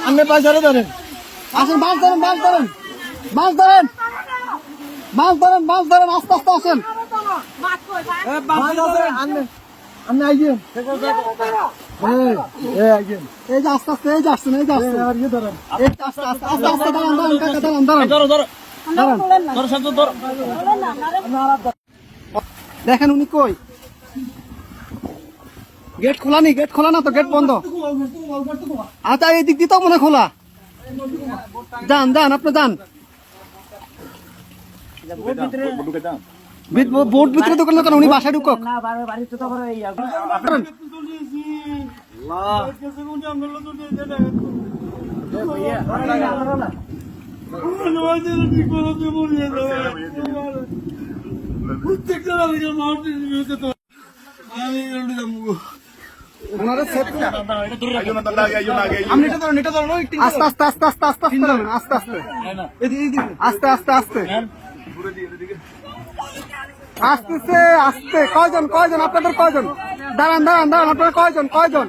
আপনি পয়সারে ধরেন, আসেন, মাছ ধরেন, মাছ ধরেন, মাছ ধরেন, মাছ ধরেন, মাছ ধরেন, আস্তে আস্তে আসেন। আপনি আইয়েন, এই যে আস্তে আস্তে, এই যে আসছেন, এই যে আসছেন, এই যে আস্তে আস্তে আস্তে আস্তে দাঁড়ান, দাঁড়ান কাকা, দাঁড়ান, দাঁড়ান, দাঁড়ান। দেখেন উনি কই, গেট খোলা নি, গেট খোলা না তো, গেট বন্ধ। আচ্ছা এই দিক দিয়ে তো মনে খোলা, যান যান, আপনি যান, বোট ভিতরে দোকান কেন, উনি বাসায় ঢুকক। আস্তে আস্তে আস্তে আস্তে আস্তে আস্তে আস্তে আস্তে আস্তে আসতেছে, আসতে কয়জন, কয়জন আপনাদের, কয়জন, দাঁড়ান দাঁড়ান দাঁড়ান, আপনারা কয়জন, কয়জন,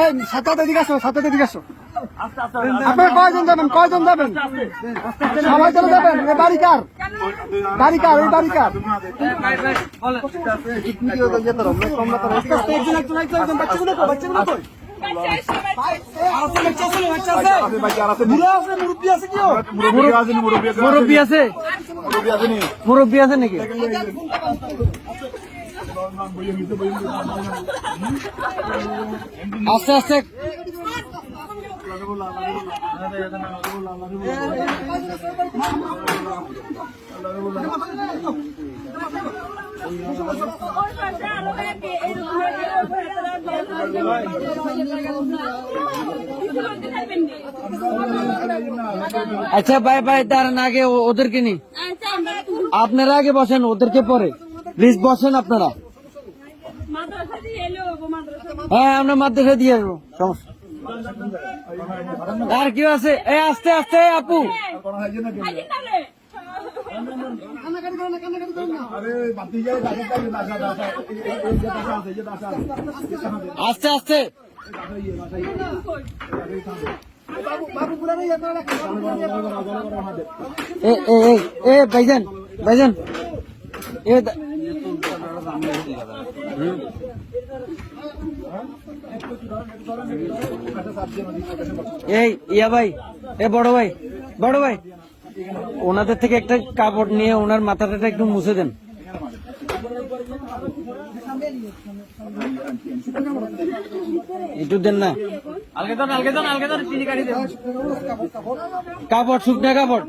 এই সাথে এদিকে আসো, সাথে এদিকে আসো, আপনারা কয়জন যাবেন, কয়জন যাবেন, সবাই চলে যাবেন। এই বাড়িকার, বাড়িকার, এই বাড়িকার, মুরব্বী আছে, মুরব্বী আছে নাকি? আস্তে আস্তে আচ্ছা ভাই ভাই, দাঁড়ান, আগে ওদেরকে নি, আপনারা আগে বসেন, ওদেরকে পরে প্লিজ বসেন আপনারা। হ্যাঁ আমরা মাদ্রাসা দিয়ে আসবো, সমস্যা। আর কেউ আছে? এই আস্তে আস্তে আপু, আস্তে আস্তে, ভাইজান, ভাইজান, এই ইয়া ভাই, এ বড় ভাই, বড় ভাই, ওনাদের থেকে একটা কাপড় নিয়ে ওনার মাথাটা একটু মুছে দেন। একটু দেন না, কাপড়, শুকনা কাপড়।